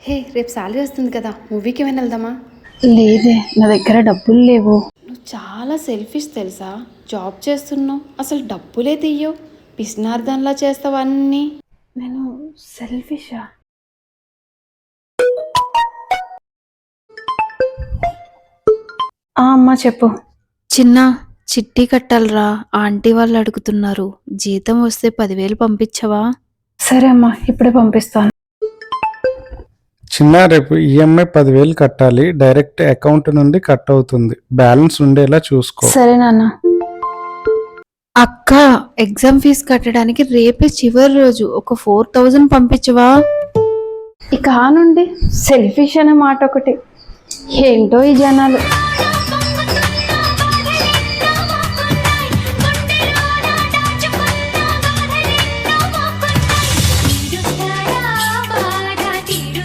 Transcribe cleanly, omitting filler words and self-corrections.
హే, రేపు శాలరీ వస్తుంది కదా, మూవీకి ఏమైనా వెళ్దామా? లేదే, నా దగ్గర డబ్బులు లేవు. నువ్వు చాలా సెల్ఫిష్ తెలుసా. జాబ్ చేస్తున్నావు, అసలు డబ్బులే తీయవు. పిసినార్దన్లా చేస్తావు అన్నీ. నేను సెల్ఫిషా? అమ్మా చెప్పు. చిన్న చిట్టి కట్టాలరా, ఆంటీ వాళ్ళు అడుగుతున్నారు. జీతం వస్తే 10,000 పంపించవా? సరే అమ్మా, ఇప్పుడే పంపిస్తాను. చిన్న రేపు ఈఎంఐ 10,000 కట్టాలి. డైరెక్ట్ అకౌంట్ నుండి కట్ అవుతుంది. బ్యాలెన్స్ ఉండేలా చూసుకో. సరే నాన్న. అక్క, ఎగ్జామ్ ఫీజు కట్టడానికి రేపే చివరి రోజు. ఒక 4,000 పంపించవా? ఇక నుండి సెల్ఫిష్ అనే మాట ఒకటి. ఏంటో ఈ జనాలు.